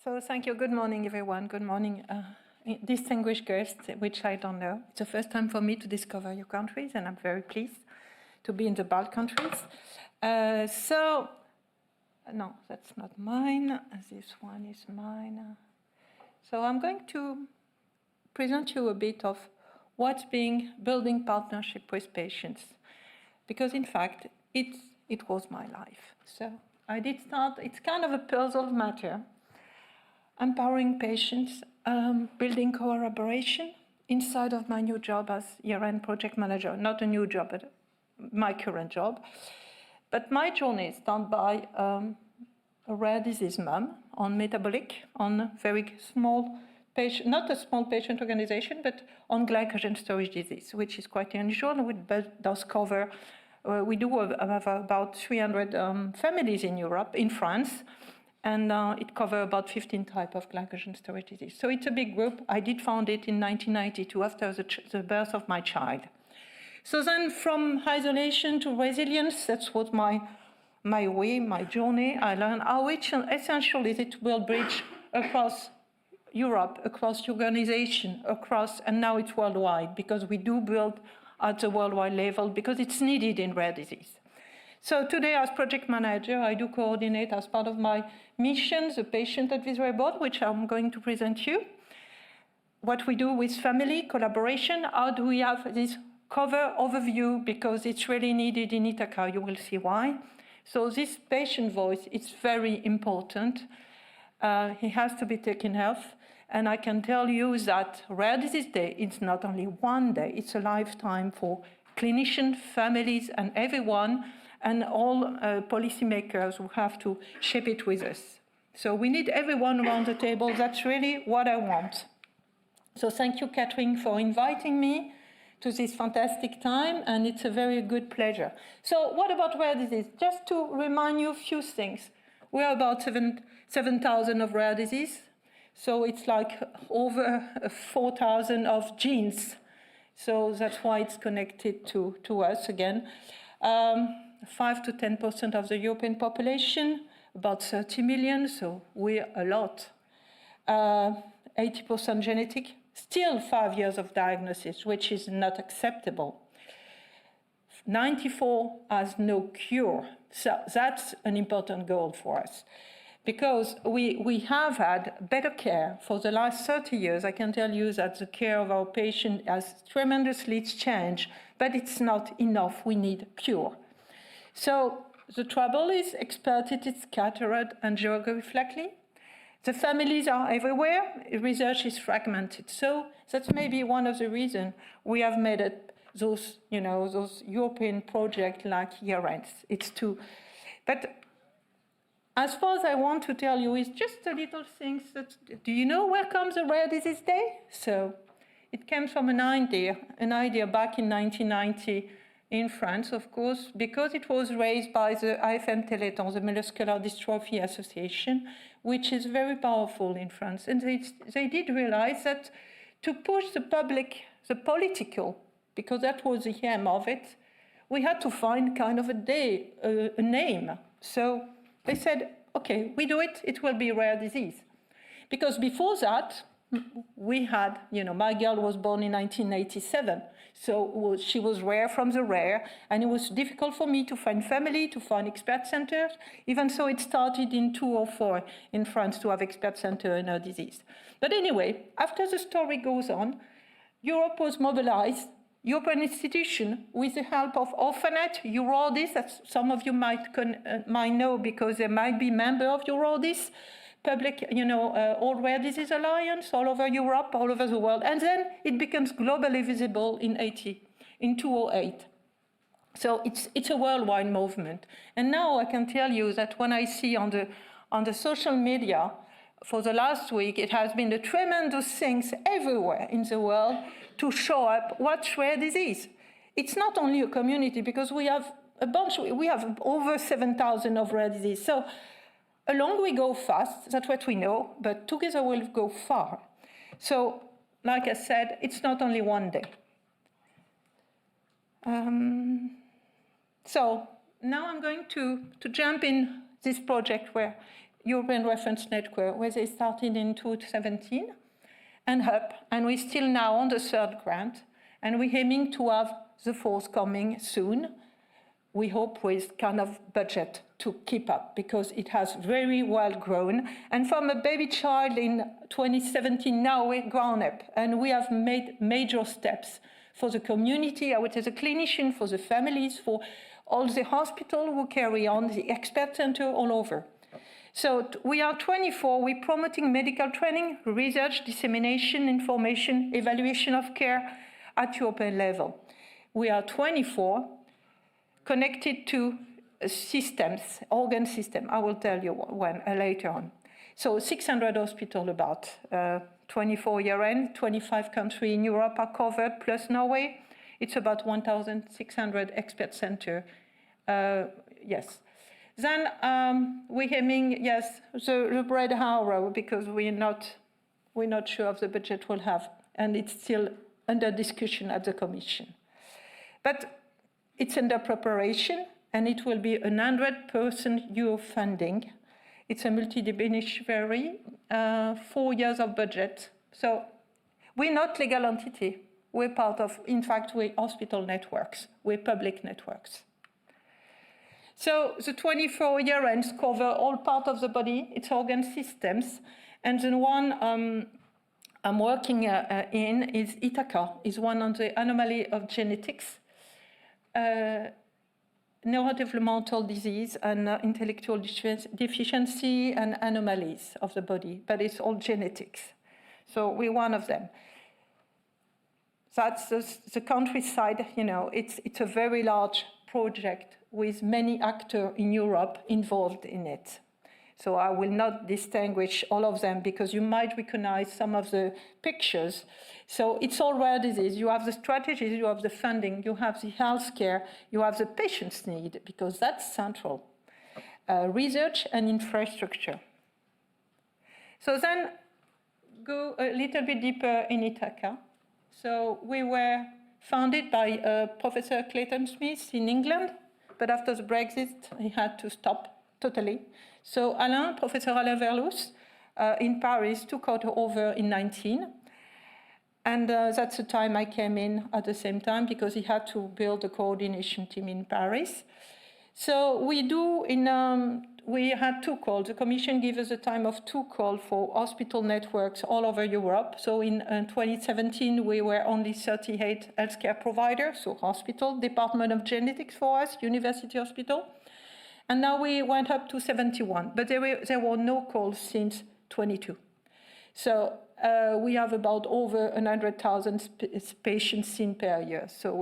So thank you. Good morning, everyone. Good morning, distinguished guests, which I don't know. It's the first time for me to discover your countries, and I'm very pleased to be in the Baltic countries. No, that's not mine. This one is mine. So I'm going to present you a bit of what's being building partnership with patients, because in fact, it was my life. So I did start, it's kind of a puzzle matter. Empowering patients, building collaboration inside of my new job as year-end project manager. Not a new job, but my current job. But my journey started by a rare disease mom on metabolic, on very small patient, not a small patient organization, but on glycogen storage disease, which is quite unusual. We does cover, we do have about 300 families in Europe, in France, and it covers about 15 types of glycogen storage disease. So it's a big group. I did found it in 1992 after the birth of my child. So then from isolation to resilience, that's what my way, my journey. I learned how essential is it to build bridge across Europe, across the organization, across, and now it's worldwide, because we do build at the worldwide level, because it's needed in rare disease. So today, as project manager, I do coordinate as part of my mission the patient advisory board, which I'm going to present you. What we do with family collaboration, how do we have this cover overview, because it's really needed in ITHACA, you will see why. So this patient voice is very important. He has to be taken of. And I can tell you that Rare Disease Day, it's not only one day, it's a lifetime for clinicians, families, and everyone, and all policymakers who have to shape it with us. So we need everyone around the table. That's really what I want. So thank you, Catherine, for inviting me to this fantastic time, and it's a very good pleasure. So what about rare disease? Just to remind you a few things. We are about 7,000 of rare disease. So it's like over 4,000 of genes. So that's why it's connected to us again. 5 to 10% of the European population, about 30 million, so we're a lot. 80% genetic, still 5 years of diagnosis, which is not acceptable. 94 has no cure, so that's an important goal for us. Because we have had better care for the last 30 years. I can tell you that the care of our patient has tremendously changed, but it's not enough. We need cure. So the trouble is expertise is scattered and geographically. The families are everywhere. Research is fragmented. So that's maybe one of the reasons we have made it those European projects like year-ends. It's too, but as far as I want to tell you is just a little things that, do you know where comes the Rare Disease Day? So it came from an idea back in 1990 in France, of course, because it was raised by the AFM Téléthon, the Muscular Dystrophy Association, which is very powerful in France. And they did realize that to push the public, the political, because that was the aim of it, we had to find kind of a day, a name. So they said, okay, we do it, it will be rare disease. Because before that, we had, my girl was born in 1987, so she was rare from the rare, and it was difficult for me to find family, to find expert centers. Even so, it started in 2004 in France to have expert center in her disease. But anyway, after the story goes on, Europe was mobilized, European institution, with the help of Orphanet, Eurodis, that some of you might know because they might be member of Eurodis, public, all Rare Disease Alliance all over Europe, all over the world. And then it becomes globally visible in 2008. So it's a worldwide movement. And now I can tell you that when I see on the social media, for the last week, it has been the tremendous things everywhere in the world to show up what's rare disease. It's not only a community, because we have we have over 7,000 of rare disease. So along we go fast, that's what we know, but together we'll go far. So, like I said, it's not only one day. So now I'm going to jump in this project where European Reference Network, where they started in 2017 and up, and we're still now on the third grant, and we're aiming to have the fourth coming soon. We hope with kind of budget to keep up, because it has very well grown. And from a baby child in 2017, now we're grown up, and we have made major steps for the community, I would say the clinician, for the families, for all the hospital who carry on, the expert center all over. So we are 24, we're promoting medical training, research, dissemination, information, evaluation of care at European level. We are 24, connected to systems, organ system. I will tell you when later on. So 600 hospitals about, 24 year end, 25 countries in Europe are covered, plus Norway. It's about 1,600 expert center, yes. Then we're aiming, yes, the bread arrow, because we're not sure of the budget we'll have, and it's still under discussion at the Commission. But it's under preparation, and it will be 100% EU funding. It's a multidisciplinary, 4 years of budget. So we're not legal entity. We're part of, in fact, we're hospital networks. We're public networks. So the 24-year ends cover all parts of the body, its organ systems. And the one I'm working in is ITHACA, is one on the anomaly of genetics, neurodevelopmental disease and intellectual deficiency and anomalies of the body, but it's all genetics. So we're one of them. That's the countryside, you know, it's a very large project with many actors in Europe involved in it. So I will not distinguish all of them, because you might recognize some of the pictures. So it's all rare disease. You have the strategies, you have the funding, you have the healthcare, you have the patient's need, because that's central. Research and infrastructure. So then go a little bit deeper in ITHACA. So we were founded by Professor Clayton Smith in England, but after the Brexit, he had to stop totally. So Professor Alain Verloos in Paris took over in 19. And that's the time I came in at the same time, because he had to build a coordination team in Paris. So we had 2 calls. The Commission gave us a time of 2 calls for hospital networks all over Europe. So in 2017, we were only 38 healthcare providers, so hospital, Department of Genetics for us, University Hospital. And now we went up to 71, but there were no calls since 22. So we have about over 100,000 patients seen per year. So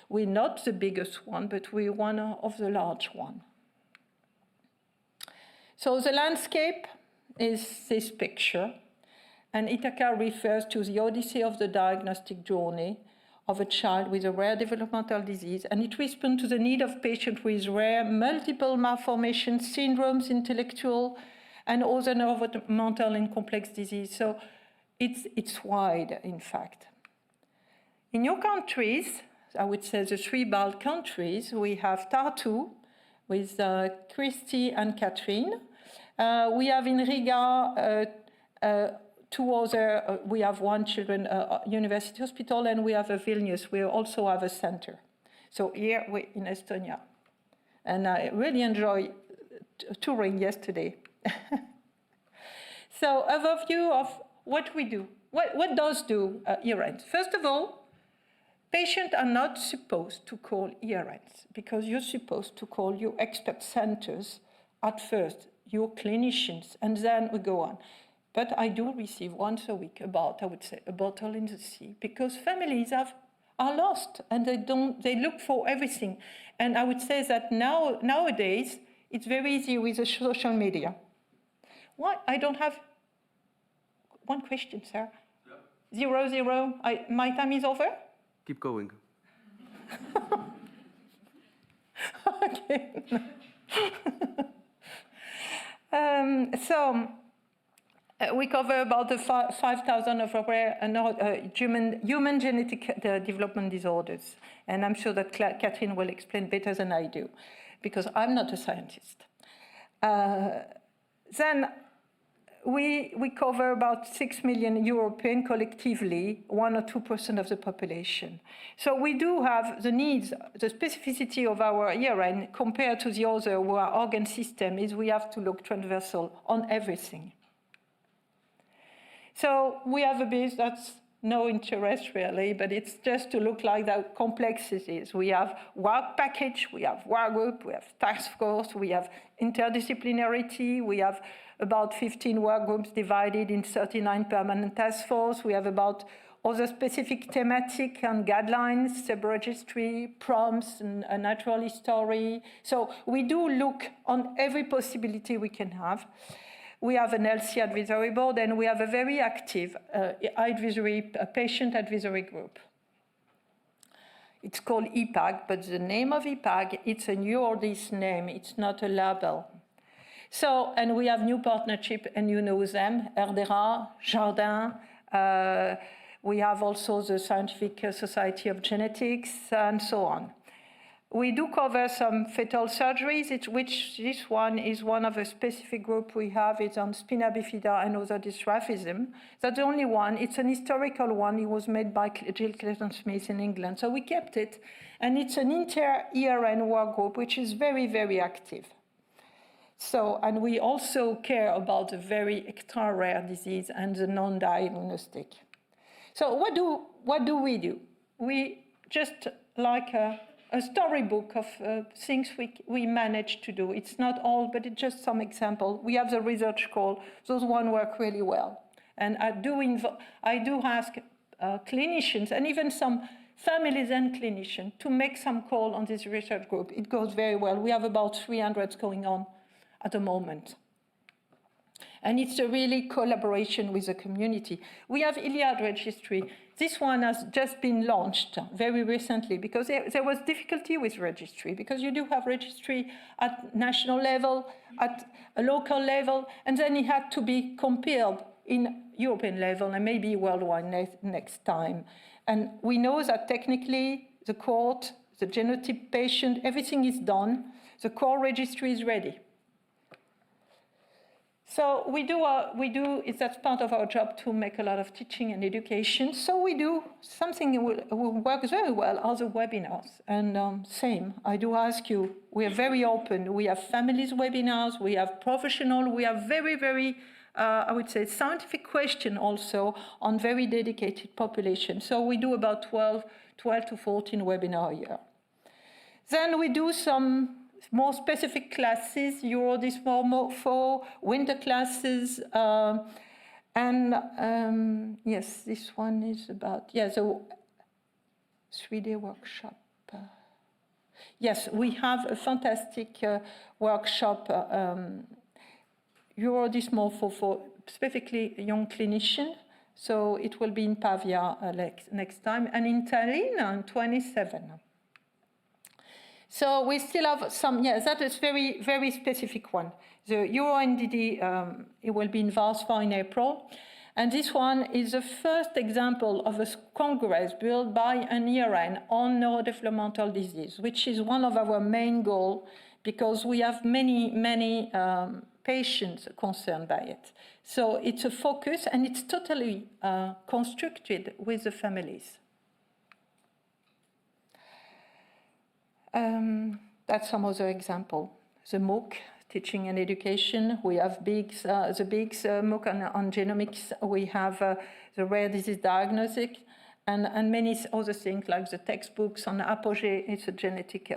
we're not the biggest one, but we're one of the large one. So the landscape is this picture, and ITHACA refers to the odyssey of the diagnostic journey of a child with a rare developmental disease, and it responds to the need of patients with rare multiple malformations, syndromes, intellectual, and other neurodevelopmental and complex disease. So it's wide, in fact. In your countries, I would say the 3 Baltic countries, we have Tartu with Christy and Catherine. We have in Riga 2 other, we have 1 children university hospital, and we have a Vilnius. We also have a center. So here we're in Estonia. And I really enjoy touring yesterday. So overview of what we do. What does do ERNs? First of all, patients are not supposed to call ERNs, because you're supposed to call your expert centers at first, your clinicians, and then we go on. But I do receive once a week about, I would say, a bottle in the sea, because families are lost and they look for everything. And I would say that nowadays, it's very easy with the social media. What? I don't have one question, sir. Yeah. 0, my time is over? Keep going. Okay. We cover about the 5,000 of rare human genetic development disorders. And I'm sure that Catherine will explain better than I do, because I'm not a scientist. Then we cover about 6 million European collectively, 1 or 2% of the population. So we do have the needs, the specificity of our ERN compared to the other who are organ system is we have to look transversal on everything. So we have a base that's no interest really, but it's just to look like the complexities. We have work package, we have work group, we have task force, we have interdisciplinarity, we have about 15 work groups divided in 39 permanent task force. We have about other specific thematic and guidelines, sub-registry, prompts, and a natural history. So we do look on every possibility we can have. We have an LC advisory board, and we have a very active patient advisory group. It's called IPAG, but the name of IPAG, it's a new ordis name, it's not a label. So, and we have new partnership, and you know them, Erdera, Jardin. We have also the Scientific Society of Genetics, and so on. We do cover some fetal surgeries, which this one is one of a specific group we have. It's on spina bifida and other dystrophism. That's the only one. It's an historical one. It was made by Jill Clayton-Smith in England. So we kept it. And it's an inter-ERN work group, which is very, very active. So, and we also care about the very extra rare disease and the non-diagnostic. So what do we do? We just like a storybook of things we managed to do. It's not all, but it's just some example. We have the research call. Those one work really well. And I do ask clinicians and even some families and clinicians to make some call on this research group. It goes very well. We have about 300 going on at the moment. And it's a really collaboration with the community. We have Iliad registry. This one has just been launched very recently because there was difficulty with registry, because you do have registry at national level, at a local level, and then it had to be compiled in European level and maybe worldwide next time. And we know that technically the court, the genotype patient, everything is done. The core registry is ready. So that's part of our job to make a lot of teaching and education. So we do something that works very well, are the webinars. And same, I do ask you, we are very open. We have families webinars, we have professional, we have very, very, I would say, scientific question also on very dedicated population. So we do about 12 to 14 webinars a year. Then we do some more specific classes, Eurodysmorpho, winter classes, yes, this one is about, the 3-day workshop. Yes, we have a fantastic workshop, Eurodysmorpho for specifically young clinician. So it will be in Pavia next time, and in Tallinn on 27. So we still have some, that is very, very specific one. The EuroNDD, it will be in Varsva in April. And this one is the first example of a congress built by an ERN on neurodevelopmental disease, which is one of our main goals because we have many patients concerned by it. So it's a focus, and it's totally constructed with the families. That's some other example. The MOOC, teaching and education. We have the big MOOC on genomics. We have the rare disease diagnostic, and many other things like the textbooks on Apogee. It's a genetic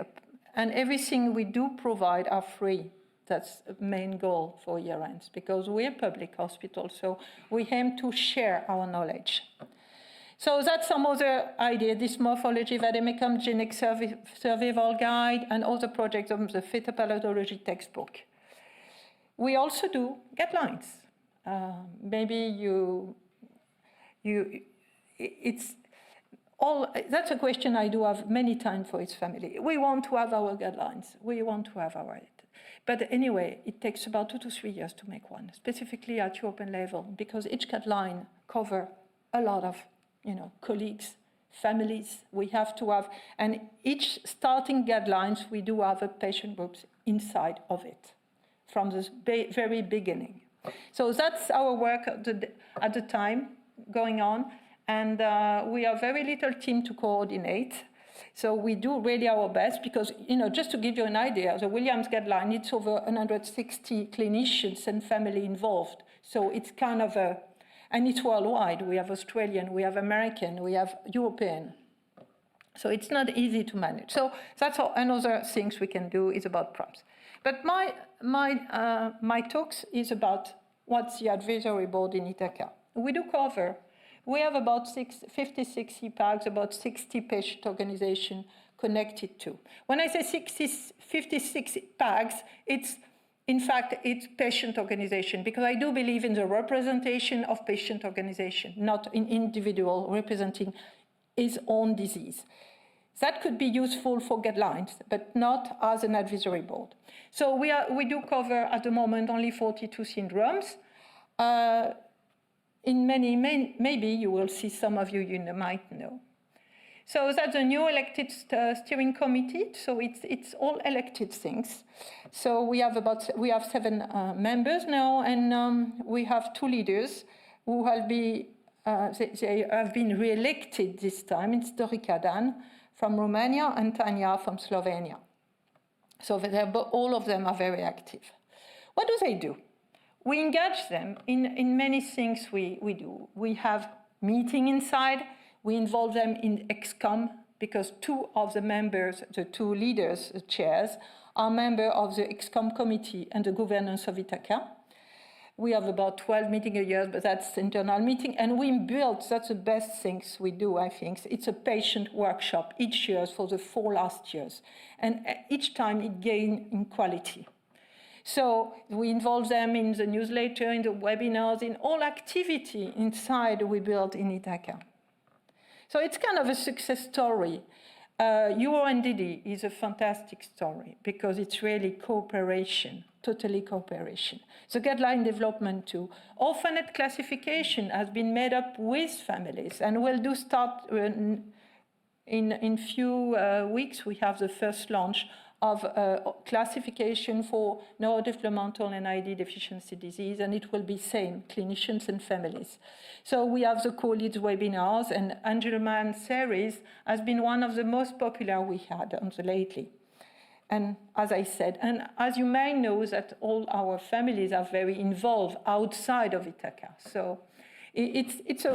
and everything we do provide are free. That's the main goal for ERNs, because we're a public hospital, so we aim to share our knowledge. So that's some other idea, this morphology vademecum genetic survival guide and other projects of the fetopathology textbook. We also do guidelines. That's a question I do have many times for its family. We want to have our guidelines. We want to have our, but anyway, it takes about 2 to 3 years to make one, specifically at European level, because each guideline covers a lot of colleagues, families, we have to have, and each starting guidelines, we do have a patient groups inside of it. from the very beginning. So that's our work at the time going on, and we are very little team to coordinate. So we do really our best because, just to give you an idea, the Williams guideline, it's over 160 clinicians and family involved. So it's kind of and it's worldwide. We have Australian, we have American, we have European. So it's not easy to manage. So that's another things we can do is about prompts. But my talks is about what's the advisory board in ITHACA. We do cover. We have about 56 IPAGs, about 60 patient organizations connected to. When I say 56 IPAGs, in fact, it's patient organization, because I do believe in the representation of patient organization, not in individual representing his own disease. That could be useful for guidelines, but not as an advisory board. So we do cover at the moment only 42 syndromes. In many, maybe you will see some of you might know. So that's a new elected steering committee. So it's all elected things. So we have 7 members now, and we have 2 leaders who will be they have been re-elected this time. It's Dorica Dan from Romania and Tanya from Slovenia. So all of them are very active. What do they do? We engage them in many things we do. We have meeting inside. We involve them in ExCom because 2 of the members, the 2 leaders, the chairs, are members of the ExCom committee and the governance of ITHACA. We have about 12 meetings a year, but that's internal meeting. And we built, that's the best things we do, I think. It's a patient workshop each year for the 4 last years. And each time it gains in quality. So we involve them in the newsletter, in the webinars, in all activity inside we built in ITHACA. So it's kind of a success story. UONDD is a fantastic story because it's really cooperation, totally cooperation. The guideline development too. Orphanet classification has been made up with families, and we'll do start in few weeks. We have the first launch of classification for neurodevelopmental and ID deficiency disease, and it will be same, clinicians and families. So we have the co-leads webinars, and Angelman series has been one of the most popular we had lately. And as I said, and as you may know, that all our families are very involved outside of ITHACA. So it's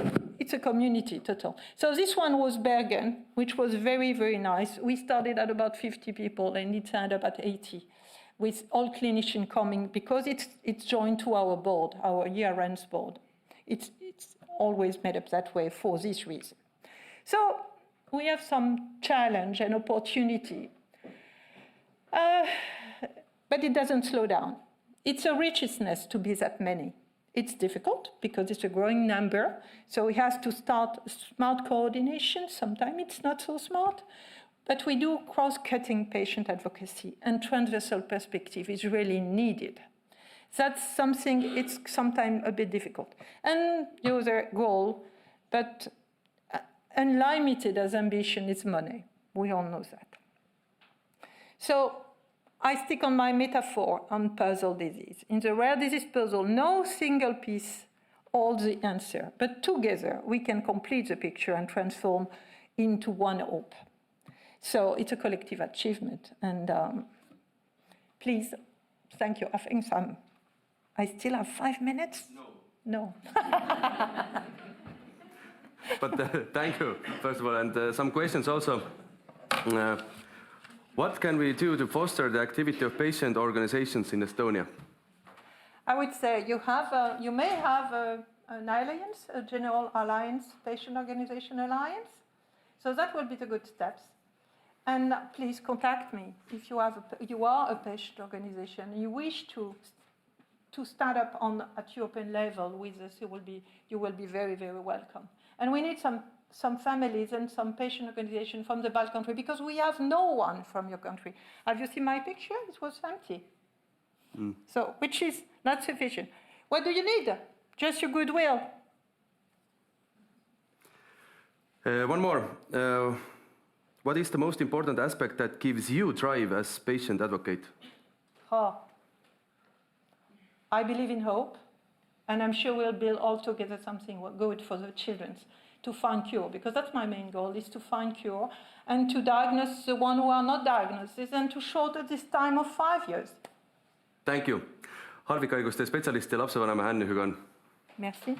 a community total. So this one was Bergen, which was very, very nice. We started at about 50 people, and it ended up at 80, with all clinicians coming, because it's joined to our board, our year-ends board. It's always made up that way for this reason. So we have some challenge and opportunity, but it doesn't slow down. It's a richness to be that many. It's difficult because it's a growing number, so it has to start smart coordination. Sometimes it's not so smart, but we do cross-cutting patient advocacy, and transversal perspective is really needed. That's something, it's sometimes a bit difficult. And the other goal, but unlimited as ambition is money. We all know that. So I stick on my metaphor on puzzle disease. In the rare disease puzzle, no single piece holds the answer, but together we can complete the picture and transform into one hope. So it's a collective achievement. And please, thank you. I think I still have 5 minutes? No. But thank you, first of all, and some questions also. What can we do to foster the activity of patient organizations in Estonia? I would say you may have an alliance, a general alliance, patient organization alliance. So that would be the good steps. And please contact me if you are a patient organization and you wish to start up at European level with this. You will be very, very welcome. And we need some families and some patient organization from the Balkan country, because we have no one from your country. Have you seen my picture? It was empty. So, which is not sufficient. What do you need? Just your goodwill. One more. What is the most important aspect that gives you drive as patient advocate? I believe in hope, and I'm sure we'll build all together something good for the children to find cure, because that's my main goal, is to find cure and to diagnose the one who are not diagnosed and to shorten this time of 5 years. Thank you. Harvikhaiguste spetsialist ja lapsevanema Hugon. Merci.